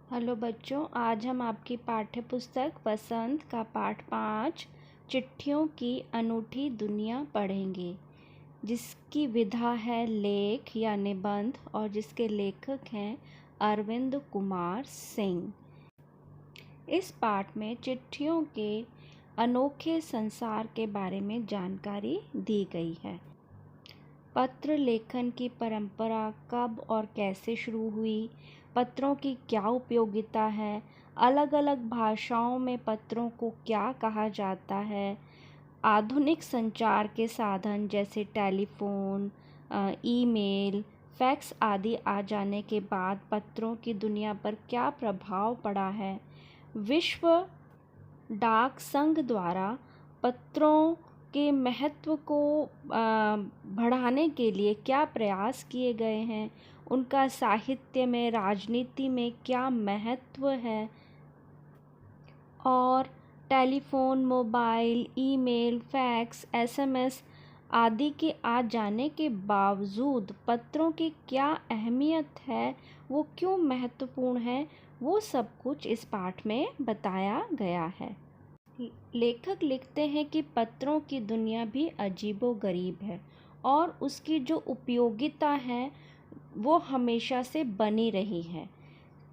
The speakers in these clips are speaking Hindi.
हेलो बच्चों, आज हम आपकी पाठ्य पुस्तक वसंत का पाठ 5 चिट्ठियों की अनूठी दुनिया पढ़ेंगे, जिसकी विधा है लेख या निबंध और जिसके लेखक हैं अरविंद कुमार सिंह। इस पाठ में चिट्ठियों के अनोखे संसार के बारे में जानकारी दी गई है। पत्र लेखन की परंपरा कब और कैसे शुरू हुई, पत्रों की क्या उपयोगिता है, अलग अलग भाषाओं में पत्रों को क्या कहा जाता है, आधुनिक संचार के साधन जैसे टेलीफोन, ईमेल, फैक्स आदि आ जाने के बाद पत्रों की दुनिया पर क्या प्रभाव पड़ा है, विश्व डाक संघ द्वारा पत्रों के महत्व को बढ़ाने के लिए क्या प्रयास किए गए हैं, उनका साहित्य में, राजनीति में क्या महत्व है, और telephone, mobile, email, fax, SMS आदि के आ जाने के बावजूद पत्रों की क्या अहमियत है, वो क्यों महत्वपूर्ण है, वो सब कुछ इस पाठ में बताया गया है। लेखक लिखते हैं कि पत्रों की दुनिया भी अजीबोगरीब है और उसकी जो उपयोगिता है वो हमेशा से बनी रही है।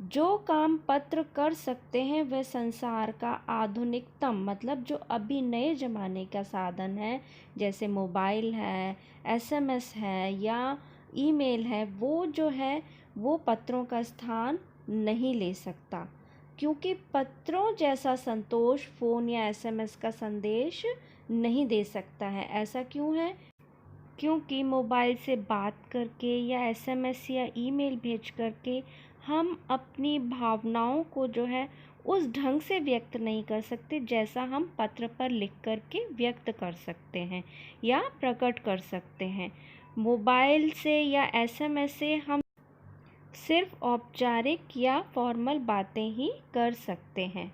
जो काम पत्र कर सकते हैं वह संसार का आधुनिकतम, मतलब जो अभी नए ज़माने का साधन है, जैसे मोबाइल है, एसएमएस है या ईमेल है, वो जो है वो पत्रों का स्थान नहीं ले सकता, क्योंकि पत्रों जैसा संतोष फ़ोन या एसएमएस का संदेश नहीं दे सकता है। ऐसा क्यों है? क्योंकि मोबाइल से बात करके या एसएमएस या ईमेल भेज करके हम अपनी भावनाओं को जो है उस ढंग से व्यक्त नहीं कर सकते जैसा हम पत्र पर लिख करके व्यक्त कर सकते हैं या प्रकट कर सकते हैं। मोबाइल से या एसएमएस से हम सिर्फ औपचारिक या फॉर्मल बातें ही कर सकते हैं।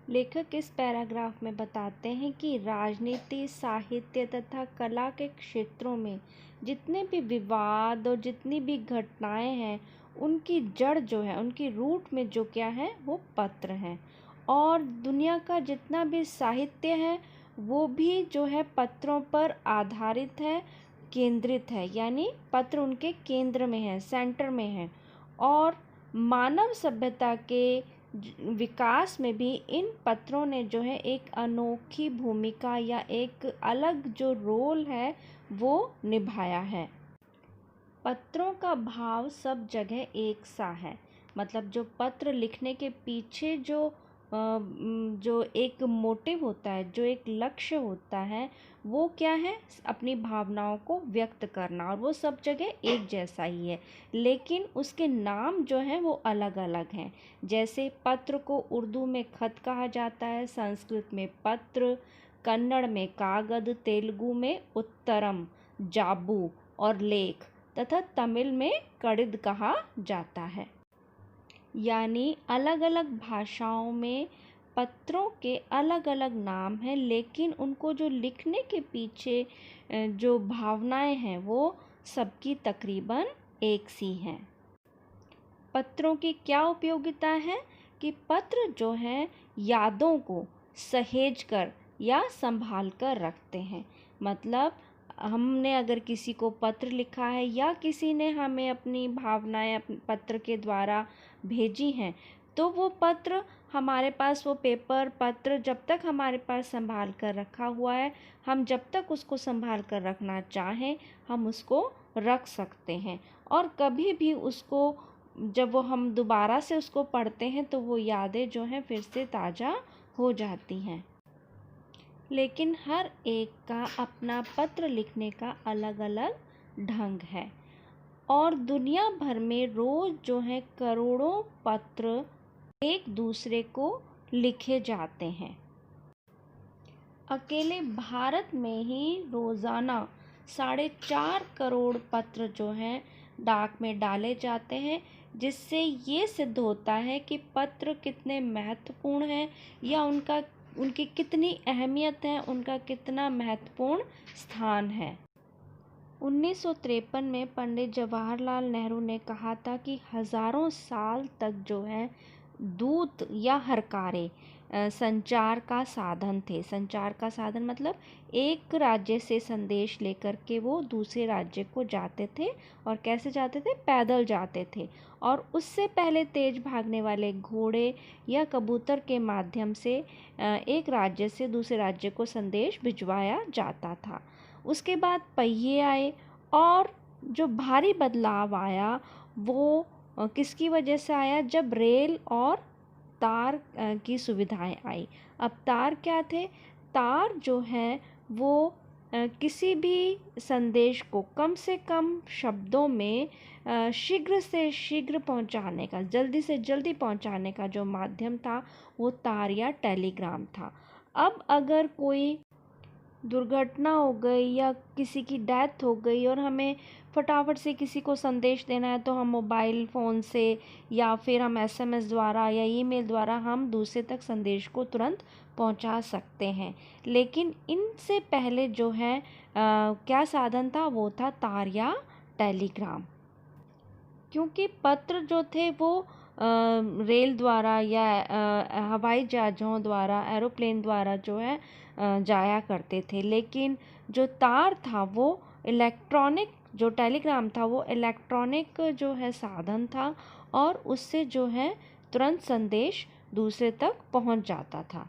लेखक इस पैराग्राफ में बताते हैं कि राजनीति, साहित्य तथा कला के क्षेत्रों में जितने भी विवाद और जितनी भी घटनाएं हैं, उनकी जड़ जो है, उनकी रूट में जो क्या है वो पत्र हैं। और दुनिया का जितना भी साहित्य है वो भी जो है पत्रों पर आधारित है, केंद्रित है, यानी पत्र उनके केंद्र में है, सेंटर में है। और मानव सभ्यता के विकास में भी इन पत्रों ने जो है एक अनोखी भूमिका या एक अलग जो रोल है वो निभाया है। पत्रों का भाव सब जगह एक सा है, मतलब जो पत्र लिखने के पीछे जो एक मोटिव होता है, जो एक लक्ष्य होता है, वो क्या है? अपनी भावनाओं को व्यक्त करना, और वो सब जगह एक जैसा ही है, लेकिन उसके नाम जो हैं वो अलग अलग हैं। जैसे पत्र को उर्दू में खत कहा जाता है, संस्कृत में पत्र, कन्नड़ में कागद, तेलुगु में उत्तरम, जाबू और लेख तथा तमिल में कड़िद कहा जाता है। यानी अलग अलग भाषाओं में पत्रों के अलग अलग नाम हैं, लेकिन उनको जो लिखने के पीछे जो भावनाएं हैं वो सबकी तकरीबन एक सी हैं। पत्रों की क्या उपयोगिता है कि पत्र जो हैं यादों को सहेज कर या संभाल कर रखते हैं। मतलब हमने अगर किसी को पत्र लिखा है या किसी ने हमें अपनी भावनाएं पत्र के द्वारा भेजी हैं, तो वो पत्र हमारे पास, वो पेपर पत्र जब तक हमारे पास संभाल कर रखा हुआ है, हम जब तक उसको संभाल कर रखना चाहें हम उसको रख सकते हैं। और कभी भी उसको जब वो हम दोबारा से उसको पढ़ते हैं तो वो यादें जो हैं फिर से ताज़ा हो जाती हैं। लेकिन हर एक का अपना पत्र लिखने का अलग अलग ढंग है, और दुनिया भर में रोज़ जो है करोड़ों पत्र एक दूसरे को लिखे जाते हैं। अकेले भारत में ही रोज़ाना 4.5 करोड़ पत्र जो हैं डाक में डाले जाते हैं, जिससे ये सिद्ध होता है कि पत्र कितने महत्वपूर्ण हैं या उनकी कितनी अहमियत है, उनका कितना महत्वपूर्ण स्थान है। 1953 में पंडित जवाहरलाल नेहरू ने कहा था कि हज़ारों साल तक जो है दूत या हरकारे संचार का साधन थे। संचार का साधन मतलब एक राज्य से संदेश लेकर के वो दूसरे राज्य को जाते थे। और कैसे जाते थे? पैदल जाते थे। और उससे पहले तेज भागने वाले घोड़े या कबूतर के माध्यम से एक राज्य से दूसरे राज्य को संदेश भिजवाया जाता था। उसके बाद पहिए आए, और जो भारी बदलाव आया वो किसकी वजह से आया? जब रेल और तार की सुविधाएं आई। अब तार क्या थे? तार जो है वो किसी भी संदेश को कम से कम शब्दों में शीघ्र से शीघ्र पहुंचाने का, जल्दी से जल्दी पहुंचाने का जो माध्यम था वो तार या टेलीग्राम था। अब अगर कोई दुर्घटना हो गई या किसी की डेथ हो गई और हमें फटाफट से किसी को संदेश देना है, तो हम मोबाइल फ़ोन से या फिर हम एसएमएस द्वारा या ईमेल द्वारा हम दूसरे तक संदेश को तुरंत पहुंचा सकते हैं। लेकिन इनसे पहले जो है क्या साधन था? वो था तार या टेलीग्राम। क्योंकि पत्र जो थे वो रेल द्वारा या हवाई जहाज़ों द्वारा, एरोप्लेन द्वारा जो है जाया करते थे। लेकिन जो तार था वो इलेक्ट्रॉनिक, जो टेलीग्राम था वो इलेक्ट्रॉनिक जो है साधन था, और उससे जो है तुरंत संदेश दूसरे तक पहुंच जाता था।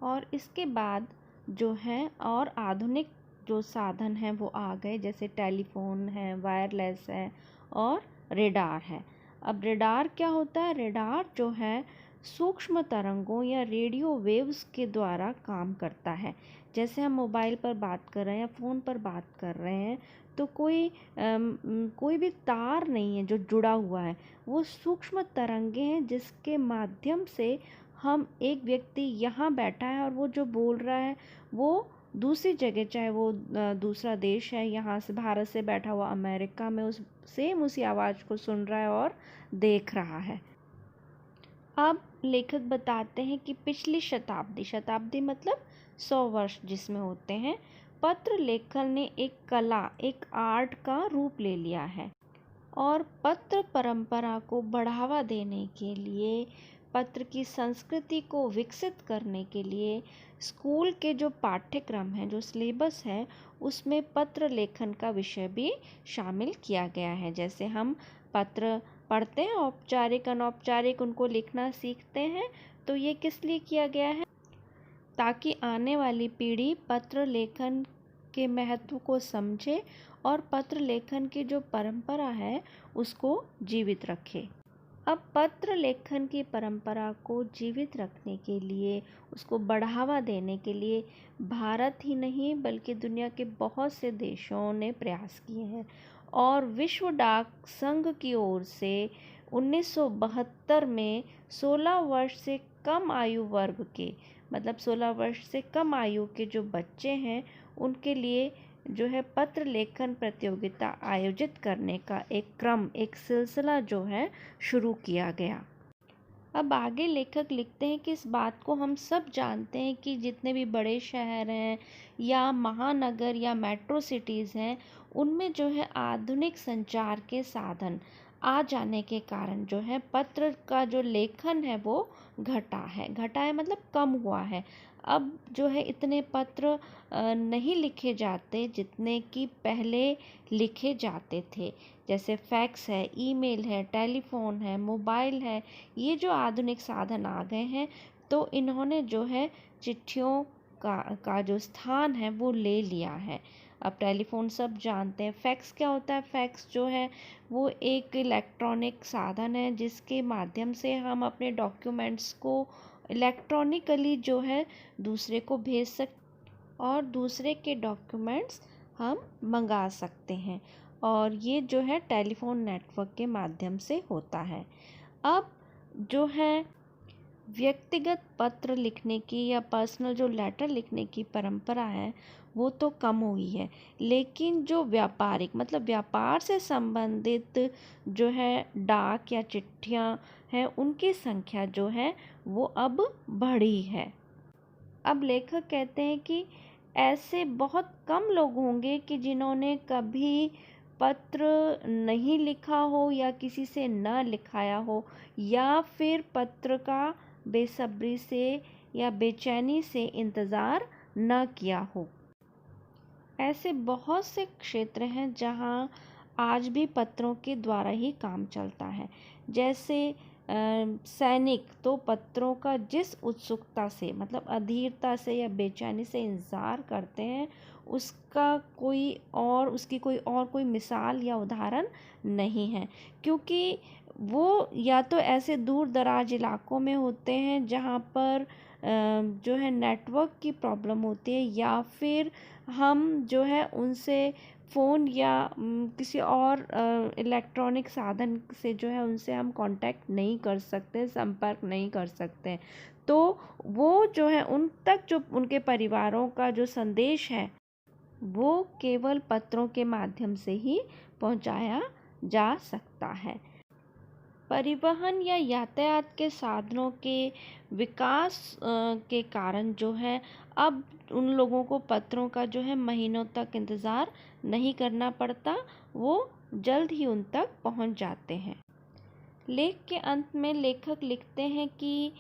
और इसके बाद जो है और आधुनिक जो साधन हैं वो आ गए, जैसे टेलीफोन है, वायरलेस है और रेडार है। अब रेडार क्या होता है? रेडार जो है सूक्ष्म तरंगों या रेडियो वेव्स के द्वारा काम करता है। जैसे हम मोबाइल पर बात कर रहे हैं या फ़ोन पर बात कर रहे हैं, तो कोई भी तार नहीं है जो जुड़ा हुआ है, वो सूक्ष्म तरंगे हैं जिसके माध्यम से हम, एक व्यक्ति यहाँ बैठा है और वो जो बोल रहा है वो दूसरी जगह, चाहे वो दूसरा देश है, यहाँ से भारत से बैठा हुआ अमेरिका में उस सेम उसी आवाज़ को सुन रहा है और देख रहा है। अब लेखक बताते हैं कि पिछली शताब्दी, शताब्दी मतलब 100 वर्ष जिसमें होते हैं, पत्र लेखन ने एक कला, एक आर्ट का रूप ले लिया है। और पत्र परंपरा को बढ़ावा देने के लिए, पत्र की संस्कृति को विकसित करने के लिए स्कूल के जो पाठ्यक्रम हैं, जो सिलेबस है, उसमें पत्र लेखन का विषय भी शामिल किया गया है। जैसे हम पत्र पढ़ते हैं, औपचारिक अनौपचारिक उनको लिखना सीखते हैं, तो ये किस लिए किया गया है? ताकि आने वाली पीढ़ी पत्र लेखन के महत्व को समझे और पत्र लेखन की जो परंपरा है उसको जीवित रखे। अब पत्र लेखन की परंपरा को जीवित रखने के लिए, उसको बढ़ावा देने के लिए भारत ही नहीं बल्कि दुनिया के बहुत से देशों ने प्रयास किए हैं। और विश्व डाक संघ की ओर से 1972 में 16 वर्ष से कम आयु वर्ग के, मतलब 16 वर्ष से कम आयु के जो बच्चे हैं उनके लिए जो है पत्र लेखन प्रतियोगिता आयोजित करने का एक क्रम, एक सिलसिला जो है शुरू किया गया। अब आगे लेखक लिखते हैं कि इस बात को हम सब जानते हैं कि जितने भी बड़े शहर हैं या महानगर या मेट्रो सिटीज़ हैं, उनमें जो है आधुनिक संचार के साधन आ जाने के कारण जो है पत्र का जो लेखन है वो घटा है मतलब कम हुआ है। अब जो है इतने पत्र नहीं लिखे जाते जितने कि पहले लिखे जाते थे। जैसे फैक्स है, ईमेल है, टेलीफोन है, मोबाइल है, ये जो आधुनिक साधन आ गए हैं, तो इन्होंने जो है चिट्ठियों का जो स्थान है वो ले लिया है। अब टेलीफोन सब जानते हैं। फैक्स क्या होता है? फैक्स जो है वो एक इलेक्ट्रॉनिक साधन है जिसके माध्यम से हम अपने डॉक्यूमेंट्स को इलेक्ट्रॉनिकली जो है दूसरे को भेज सकते और दूसरे के डॉक्यूमेंट्स हम मंगा सकते हैं। और ये जो है टेलीफोन नेटवर्क के माध्यम से होता है। अब जो है व्यक्तिगत पत्र लिखने की या पर्सनल जो लेटर लिखने की परंपरा है वो तो कम हुई है, लेकिन जो व्यापारिक मतलब व्यापार से संबंधित जो है डाक या चिट्ठियाँ हैं उनकी संख्या जो है वो अब बढ़ी है। अब लेखक कहते हैं कि ऐसे बहुत कम लोग होंगे कि जिन्होंने कभी पत्र नहीं लिखा हो या किसी से न लिखाया हो, या फिर पत्र का बेसब्री से या बेचैनी से इंतज़ार न किया हो। ऐसे बहुत से क्षेत्र हैं जहाँ आज भी पत्रों के द्वारा ही काम चलता है। जैसे सैनिक तो पत्रों का जिस उत्सुकता से, मतलब अधीरता से या बेचैनी से इंतज़ार करते हैं, उसकी कोई मिसाल या उदाहरण नहीं है। क्योंकि वो या तो ऐसे दूर दराज इलाकों में होते हैं जहाँ पर जो है नेटवर्क की प्रॉब्लम होती है, या फिर हम जो है उनसे फ़ोन या किसी और इलेक्ट्रॉनिक साधन से जो है उनसे हम कांटेक्ट नहीं कर सकते, संपर्क नहीं कर सकते। तो वो जो है उन तक जो उनके परिवारों का जो संदेश है वो केवल पत्रों के माध्यम से ही पहुंचाया जा सकता है। परिवहन या यातायात के साधनों के विकास के कारण जो है अब उन लोगों को पत्रों का जो है महीनों तक इंतज़ार नहीं करना पड़ता, वो जल्द ही उन तक पहुंच जाते हैं। लेख के अंत में लेखक लिखते हैं कि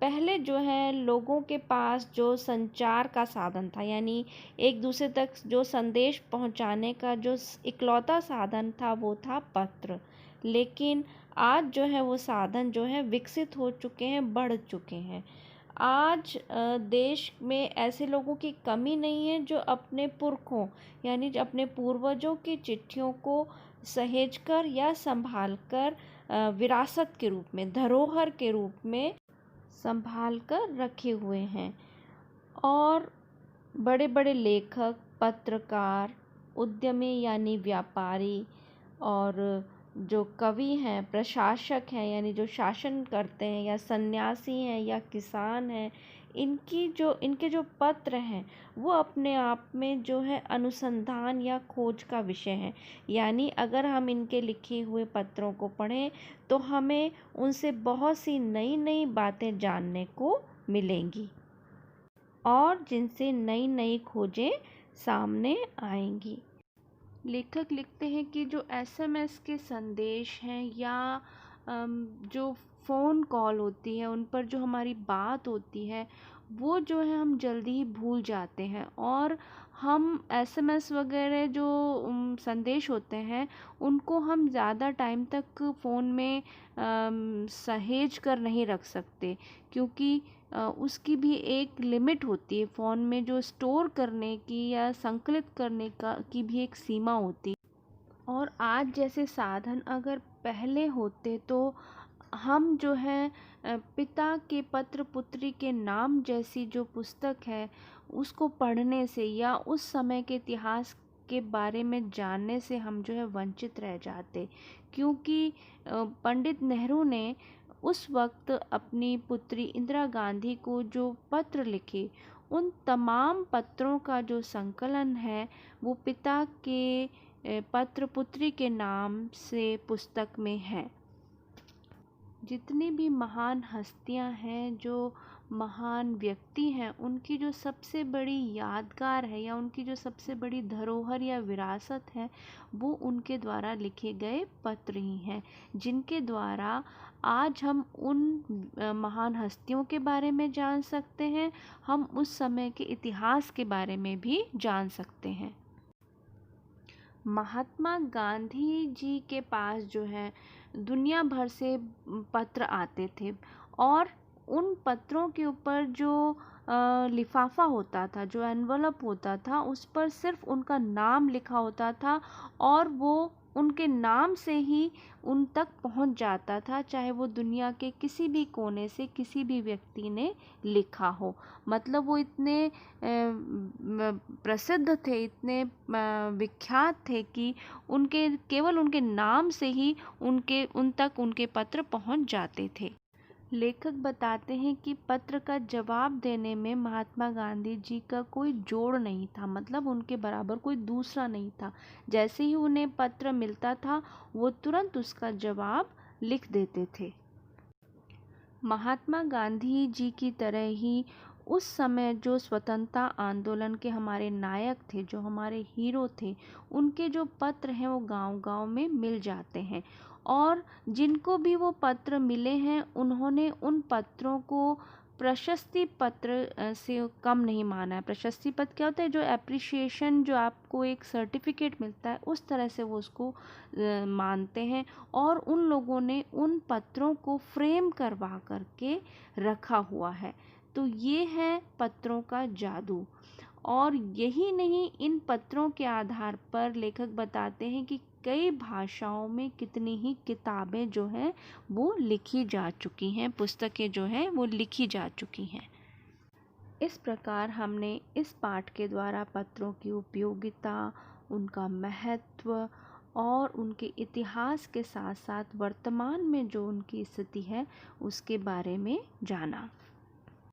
पहले जो है लोगों के पास जो संचार का साधन था, यानी एक दूसरे तक जो संदेश पहुंचाने का जो इकलौता साधन था वो था पत्र। लेकिन आज जो है वो साधन जो है विकसित हो चुके हैं, बढ़ चुके हैं। आज देश में ऐसे लोगों की कमी नहीं है जो अपने पुरखों, यानी जो अपने पूर्वजों की चिट्ठियों को सहेजकर या संभालकर विरासत के रूप में, धरोहर के रूप में संभाल कर रखे हुए हैं। और बड़े बड़े लेखक, पत्रकार, उद्यमी यानी व्यापारी, और जो कवि हैं, प्रशासक हैं यानी जो शासन करते हैं, या सन्यासी हैं या किसान हैं, इनके जो पत्र हैं वो अपने आप में जो है अनुसंधान या खोज का विषय है। यानी अगर हम इनके लिखे हुए पत्रों को पढ़ें तो हमें उनसे बहुत सी नई नई बातें जानने को मिलेंगी और जिनसे नई नई खोजें सामने आएंगी। लेखक लिखते हैं कि जो एसएमएस के संदेश हैं या जो फ़ोन कॉल होती है उन पर जो हमारी बात होती है वो जो है हम जल्दी ही भूल जाते हैं, और हम एसएमएस वगैरह जो संदेश होते हैं उनको हम ज़्यादा टाइम तक फ़ोन में सहेज कर नहीं रख सकते, क्योंकि उसकी भी एक लिमिट होती है। फ़ोन में जो स्टोर करने की या संकलित करने का की भी एक सीमा होती है। और आज जैसे साधन अगर पहले होते तो हम जो है पिता के पत्र पुत्री के नाम जैसी जो पुस्तक है उसको पढ़ने से या उस समय के इतिहास के बारे में जानने से हम जो है वंचित रह जाते, क्योंकि पंडित नेहरू ने उस वक्त अपनी पुत्री इंदिरा गांधी को जो पत्र लिखे, उन तमाम पत्रों का जो संकलन है वो पिता के पत्र पुत्री के नाम से पुस्तक में है। जितनी भी महान हस्तियां हैं, जो महान व्यक्ति हैं, उनकी जो सबसे बड़ी यादगार है या उनकी जो सबसे बड़ी धरोहर या विरासत है वो उनके द्वारा लिखे गए पत्र ही हैं, जिनके द्वारा आज हम उन महान हस्तियों के बारे में जान सकते हैं, हम उस समय के इतिहास के बारे में भी जान सकते हैं। महात्मा गांधी जी के पास जो है दुनिया भर से पत्र आते थे, और उन पत्रों के ऊपर जो लिफाफा होता था, जो एनवलप होता था, उस पर सिर्फ उनका नाम लिखा होता था और वो उनके नाम से ही उन तक पहुंच जाता था, चाहे वो दुनिया के किसी भी कोने से किसी भी व्यक्ति ने लिखा हो। मतलब वो इतने प्रसिद्ध थे, इतने विख्यात थे कि केवल उनके नाम से ही उन तक उनके पत्र पहुंच जाते थे। लेखक बताते हैं कि पत्र का जवाब देने में महात्मा गांधी जी का कोई जोड़ नहीं था, मतलब उनके बराबर कोई दूसरा नहीं था। जैसे ही उन्हें पत्र मिलता था वो तुरंत उसका जवाब लिख देते थे। महात्मा गांधी जी की तरह ही उस समय जो स्वतंत्रता आंदोलन के हमारे नायक थे, जो हमारे हीरो थे, उनके जो पत्र हैं वो गांव-गांव में मिल जाते हैं। और जिनको भी वो पत्र मिले हैं, उन्होंने उन पत्रों को प्रशस्ति पत्र से कम नहीं माना है। प्रशस्ति पत्र क्या होता है? जो एप्रिसिएशन, जो आपको एक सर्टिफिकेट मिलता है, उस तरह से वो उसको मानते हैं। और उन लोगों ने उन पत्रों को फ्रेम करवा करके रखा हुआ है। तो ये है पत्रों का जादू। और यही नहीं, इन पत्रों के आधार पर लेखक बताते हैं कि कई भाषाओं में कितनी ही किताबें जो हैं वो लिखी जा चुकी हैं, पुस्तकें जो हैं वो लिखी जा चुकी हैं। इस प्रकार हमने इस पाठ के द्वारा पत्रों की उपयोगिता, उनका महत्व और उनके इतिहास के साथ साथ वर्तमान में जो उनकी स्थिति है उसके बारे में जाना।